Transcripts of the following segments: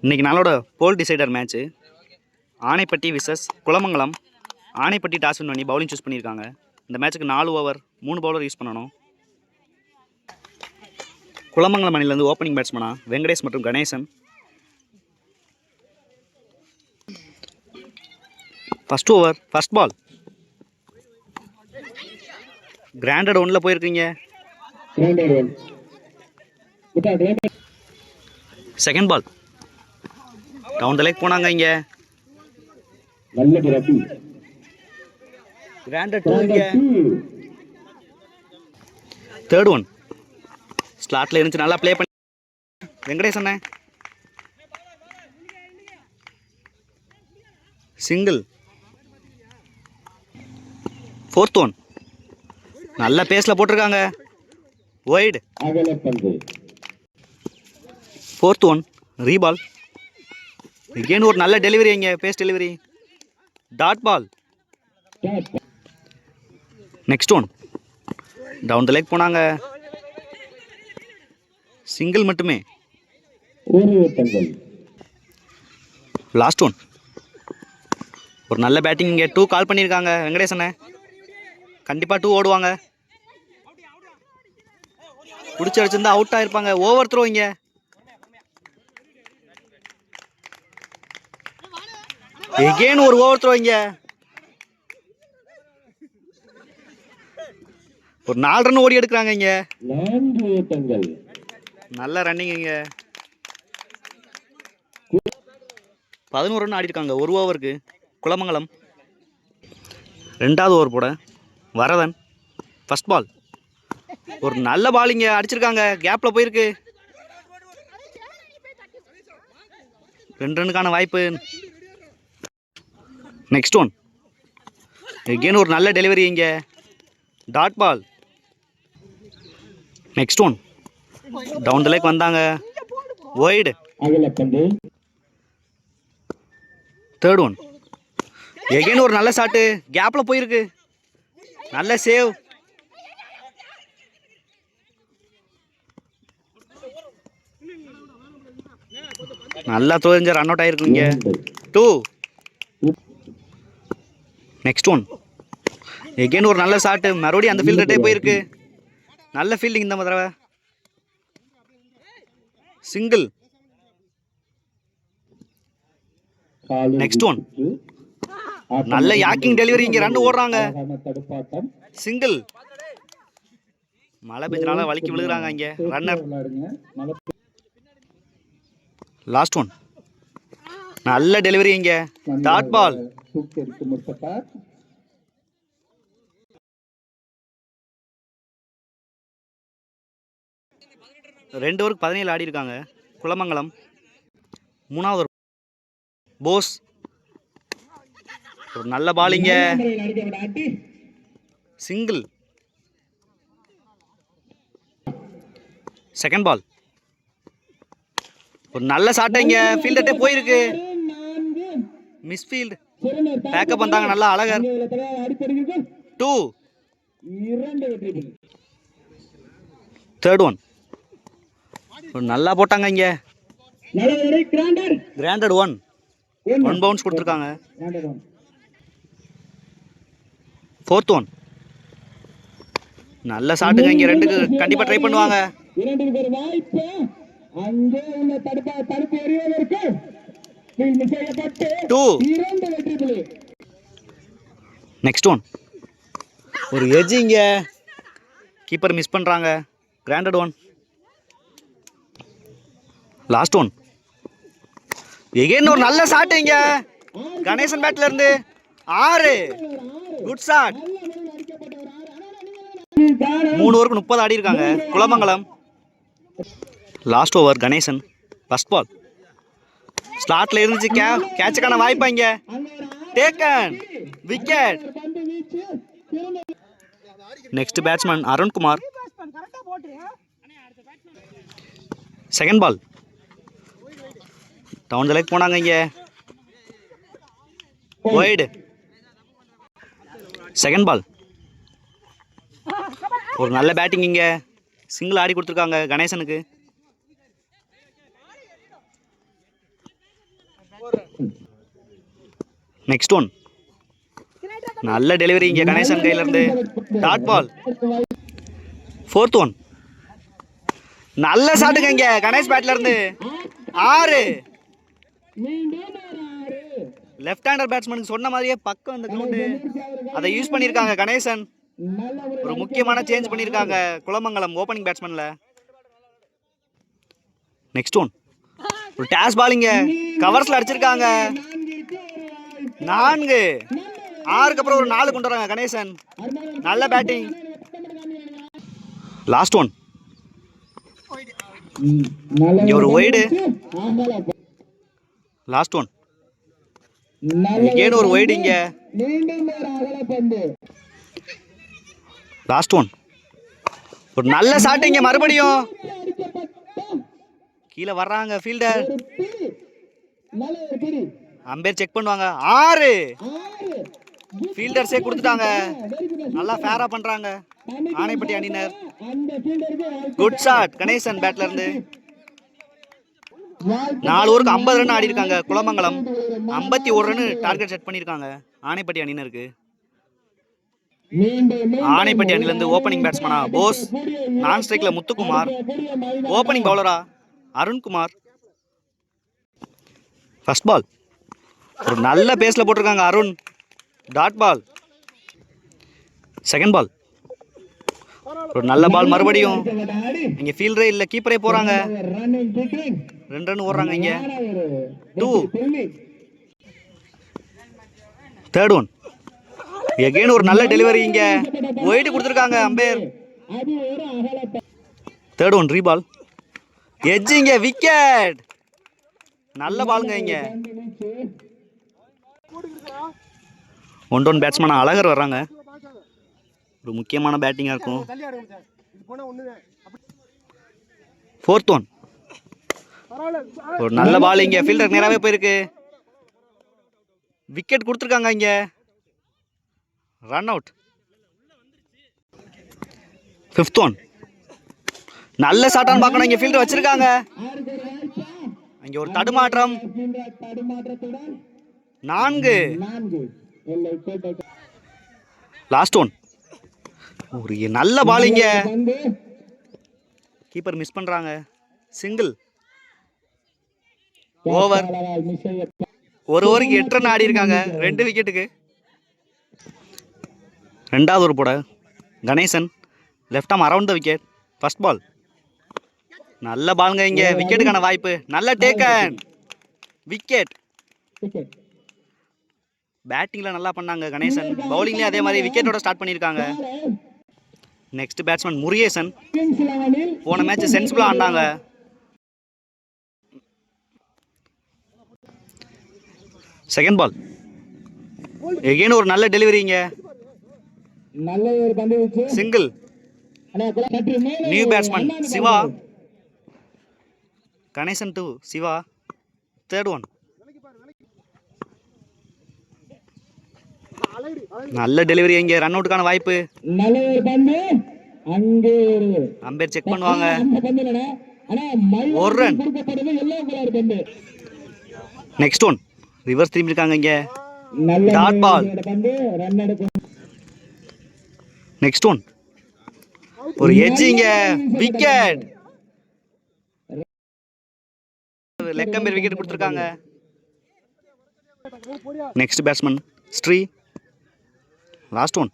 இன்றைக்கி நாளோட pool decider match Anaipatti versus Kulamangalam. Anaipatti toss win பண்ணி பவுலிங் சூஸ் பண்ணியிருக்காங்க. இந்த மேட்ச்சுக்கு 4 ஓவர் 3 பவுலர் யூஸ் பண்ணணும். குளமங்கலம் அணிலேருந்து ஓப்பனிங் பேட்ஸ்மனா வெங்கடேஷ் மற்றும் Ganesan. First over first ball கிராண்டட் ஒன்ல போயிருக்கீங்க. Second ball down the leg போனாங்க. இங்க கிராண்டட் 2 இங்க. தேர்ட் ஒன் ஸ்லாட்ல இருந்துச்சு, நல்லா ப்ளே பண்ணி வெங்கடேஷ் அண்ணே சிங்கிள். ஃபோர்த் ஒன் நல்ல பேஸ்ல போட்டிருக்காங்க, வைடு. ஃபோர்த் ஒன் ரீபால். இகேன் ஒரு நல்ல டெலிவரி, இங்கே pace delivery, dot ball. Next one down the leg போனாங்க, சிங்கிள் மட்டுமே. லாஸ்ட் ஒன் ஒரு நல்ல பேட்டிங், இங்கே 2 கால் பண்ணியிருக்காங்க வெங்கடேசனை. கண்டிப்பாக 2 ஓடுவாங்க. பிடிச்சி அடிச்சிருந்தா அவுட் ஆகிருப்பாங்க. ஓவர் த்ரோ இங்கே. எகெயின் ஒரு ஓவர் த்ரோ இங்க. ஒரு 4 ரன் ஓடி எடுக்கிறாங்க இங்க. நல்ல ரன்னிங் இங்க. 11 ரன் ஆடி இருக்காங்க ஒரு ஓவருக்கு குளமங்கலம். 2வது ஓவர் போட வரதன். ஃபர்ஸ்ட் பால் ஒரு நல்ல பால் இங்க அடிச்சிருக்காங்க, கேப்ல போயிருக்கு. 2 ரன்னுக்கான வாய்ப்பு. நெக்ஸ்ட் ஒன் எகெயின் ஒரு நல்ல டெலிவரி இங்கே, dot ball. Next one down the leg வந்தாங்க, வைடு. தேர்ட் ஒன் எகெயின் ஒரு நல்ல ஷாட்டு, கேப்ல போயிருக்கு, நல்ல சேவ். நல்லா தோஞ்ச ரன் அவுட் ஆயிருக்கு இங்கே. 2. நெக்ஸ்ட் ஒன் எகெயின் ஒரு நல்ல ஷாட்டு, மறுபடியும் அந்த ஃபீல்டர்ட்டே போயிருக்கு, நல்ல ஃபீல்டிங் இந்த தடவை. சிங்கிள். நெக்ஸ்ட் ஒன் நல்ல யாக்கிங் டெலிவரி, இங்கே 2 ஓடுறாங்க, சிங்கிள். மழை பெஞ்சனால வலிக்கி விழுகிறாங்க இங்கே ரன்னர். லாஸ்ட் ஒன் நல்ல டெலிவரி இங்கே, டாட் பால். 2 ஓவருக்கு 17 ஆடி இருக்காங்க குளமங்கலம். 3வது போஸ் ஒரு நல்ல பால் இங்க, சிங்கிள். செகண்ட் பால் ஒரு நல்ல ஷாட், இங்க ஃபீல்டர்ட்டே போயிருக்கு, மிஸ் ஃபீல்ட். பேக்கப் வந்தாங்க நல்லா அழகர். 2. தேர்ட் ஒன் ஒரு நல்லா போட்டாங்க இங்க, கிராண்டட் 1 பவுன்ஸ் கொடுத்துருக்காங்க. ஃபோர்த் ஒன் நல்ல ஷாட்டுங்க இங்க, 2க்கு கண்டிப்பா ட்ரை பண்ணுவாங்க. 2. நெக்ஸ்ட் ஒன் ஒரு எட்ஜ் இங்க, கீப்பர் மிஸ் பண்றாங்க, கிராண்டட் 1. லாஸ்ட் ஒன் எகெயின் ஒரு நல்ல ஷாட் இங்க, கணேசன் பேட்ல இருந்து 6. Good shot. 3 ஓவருக்கு 30 ஆடி இருக்காங்க Kulamangalam. Last over Ganesan. First ball ஸ்லாட்ல இருந்துச்சு, கேட்சுக்கான வாய்ப்பா இங்க, taken, wicket. Next batsman Arunkumar. Second ball down the leg போனாங்க இங்க, வைடு. செகண்ட் பால் ஒரு நல்ல பேட்டிங் இங்கே, சிங்கிள் ஆடி கொடுத்துருக்காங்க கணேசனுக்கு. Next one. நல்ல டெலிவரி இங்கே கணேசன் கையிலேருந்து. Dot ball. Fourth one. நல்ல ஷாட்டுங்க இங்கே கணேஷ் பேட்லேருந்து. 6. லெஃப்ட் ஹேண்டர் பேட்ஸ்மேனுக்கு சொன்ன மாதிரியே பக்கம் அந்த கிரவுண்டு அதை யூஸ் பண்ணியிருக்காங்க கணேசன். ஒரு முக்கியமான சேஞ்ச் பண்ணியிருக்காங்க குலமங்கலம் ஓப்பனிங் பேட்ஸ்மேனில். Next one. ஒரு டேஸ் பாலிங்க கவர்ஸில் அடிச்சிருக்காங்க. 4. 6க்கு அப்புறம் ஒரு 4 கொண்டு வராங்க கணேசன். நல்ல பேட்டிங். Last one. இங்க ஒரு ஒய்டு. Last one. ஒரு ஒய்டு இங்க. Last one. ஒரு நல்ல ஷாட் இங்க மறுபடியும். கீழே வர்றாங்க ஃபீல்டர். அம்பேர் செக் பண்ணுவாங்க. 6. ஃபீல்டர்ஸே கொடுத்துட்டாங்க. நல்லா ஃபேரா பண்றாங்க ஆனைப்பட்டி அணியினர். குட் ஷாட் கணேசன் பேட்ல இருந்து. 4 ஓவருக்கு 50 ரன் ஆடி இருக்காங்க குலமங்கலம். 51 ரன் டார்கெட் செட் பண்ணியிருக்காங்க ஆனைப்பட்டி அணியினருக்கு. ஆனைப்பட்டி அணிலிருந்து ஓப்பனிங் பேட்ஸ்மேனா போஸ், நான் ஸ்ட்ரைக்ல முத்துக்குமார், ஓப்பனிங் பவுலரா அருண்குமார். ஃபர்ஸ்ட் பால் ஒரு நல்ல பேஸ்ல போட்டிருக்காங்க Arun. Dot ball. Second ball ஒரு நல்ல பால் மறுபடியும். இங்க ஃபீல்டரே இல்ல, கீப்பரே போறாங்க. 2 ரன் ஓடுறாங்க இங்க. 2. Third one. எகைன் ஒரு நல்ல டெலிவரி இங்க. ஒயிட் கொடுத்துருக்காங்க அம்பேர். Third one ரீபால். எட்ஜ் இங்க விக்கெட். நல்ல பாலுங்க இங்க. 1 டவுன் பேட்ஸ்மேன் அழகர் வர்றாங்க. ஒரு முக்கியமான பேட்டிங்காக இருக்கும். Fourth one. ஒரு நல்ல பால் இங்கே ஃபீல்டர் நேராகவே போயிருக்கு. விக்கெட் கொடுத்துருக்காங்க இங்கே. Run out. Fifth one. நல்ல ஷாட்டான்னு பார்க்கணும். இங்கே ஃபீல்டர் வச்சிருக்காங்க. இங்கே ஒரு தடுமாற்றம். 4. Last one. ஒரு நல்ல பால் இங்க. கீப்பர் மிஸ் பண்றாங்க. சிங்கிள். ஓவர். ஒரு ஓவருக்கு 8 ரன் ஆடி இருக்காங்க 2 விக்கெட்டுக்கு. 2வது ஓவர் போட Ganesan. Left arm around the wicket. First ball. நல்ல பாலுங்க இங்க. விக்கெட்டுக்கான வாய்ப்பு. நல்ல டேக்கன். விக்கெட். பேட்டிங்ல நல்லா பண்ணாங்க கணேசன். பவுலிங்லயும் அதே மாதிரி விக்கெட்டோட ஸ்டார்ட் பண்ணியிருக்காங்க. Next batsman Murugesan. போன மேட்ச் சென்சிபிளா ஆண்டாங்க. Second ball. எகைன் ஒரு நல்ல டெலிவரிங்க. Single. New batsman Siva. Ganesan to Siva. Third one. நல்ல டெலிவரி இங்க. ரன் அவுட்டுக்கான வாய்ப்பு. அம்பேர் செக் பண்ணுவாங்க. 1 ரன். Next one. ரிவர்ஸ் திரும்பி இருக்காங்க இங்க. Dot ball. Next one. ஒரு எட்ஜ் இங்க. விக்கெட். லெக் அம்பேர் விக்கெட் கொடுத்துருக்காங்க. Next batsman Sri. Last one.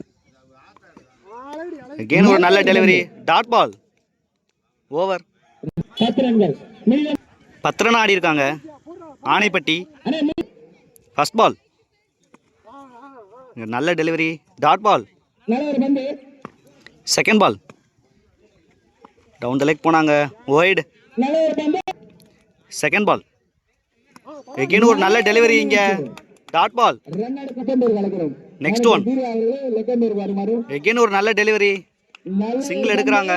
Again ஒரு நல்ல delivery. Dot ball. Over. 10 run ஆடி இருக்காங்க ஆனைப்பட்டி. First ball. நல்ல delivery. Dot ball. Second ball. Down the leg போனாங்க. ஒய்டு. Second ball. அகைன் ஒரு நல்ல டெலிவரி இங்க. Dot ball. Next one. Again ஒரு நல்ல டெலிவரி. சிங்கிள் எடுக்கிறாங்க.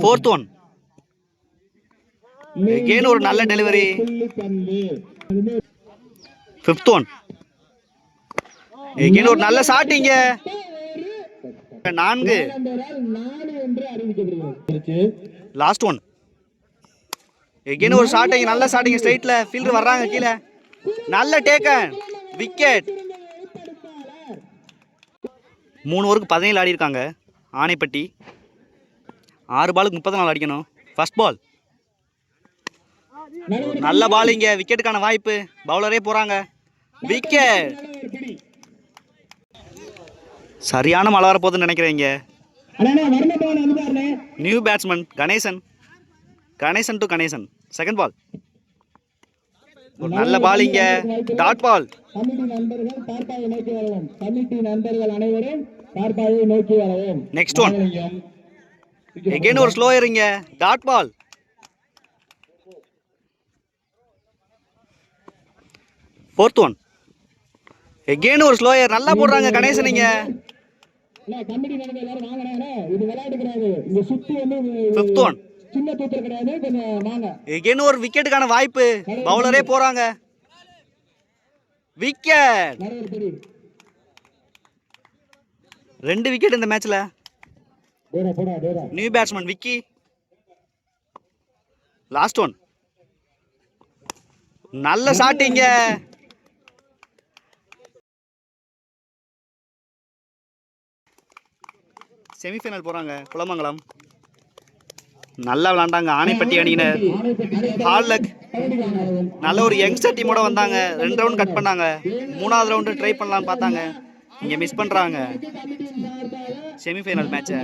Fourth one. அகைன் ஒரு நல்ல டெலிவரி. Fifth one. அகைன் ஒரு நல்ல ஷாட் இங்க. 4. Last one. எகெயின் ஒரு ஷாட்டிங், நல்ல ஷாட்டிங் ஸ்ட்ரைட்டில் ஃபீல்டர் வர்றாங்க கீழே. நல்ல டேக்கன், விக்கெட். 3 ஓவருக்கு 17 ஆடி இருக்காங்க ஆனைப்பட்டி. 6 பாலுக்கு 34 அடிக்கணும். ஃபர்ஸ்ட் பால் நல்ல பால், இங்கே விக்கெட்டுக்கான வாய்ப்பு. பவுலரே போகிறாங்க, விக்கெட். சரியான மழை வரப்போகுதுன்னு நினைக்கிறேன். இங்கே new batsman Ganesan. Ganesan to Ganesan. Second ball நல்ல பால், இங்க dot ball. Next one again ஒரு ஸ்லோயர், இங்க dot ball. Fourth one again ஒரு ஸ்லோயர், நல்லா போடுறாங்க கணேசன். இங்க ஃபிஃப்த் ஒன் எகெயின் ஒரு விக்கெட்டுக்கான வாய்ப்பு. பவுலரே போறாங்க, விக்கெட். 2 விக்கெட் இந்த மேட்ச்ல. New batsman Vicky. Last one நல்ல ஷாட்டிங்க. செமிஃபைனல் போறாங்க குலமங்கலம். நல்லா விளாண்டாங்க ஆனைப்பட்டி அணியினர். Hall luck. நல்ல ஒரு யங்ஸ்டர் டீமோட வந்தாங்க. 2 ரவுண்ட் கட் பண்ணாங்க. 3வது ரவுண்டு ட்ரை பண்ணலான்னு பார்த்தாங்க, இங்கே மிஸ் பண்ணுறாங்க செமிஃபைனல் மேட்சை.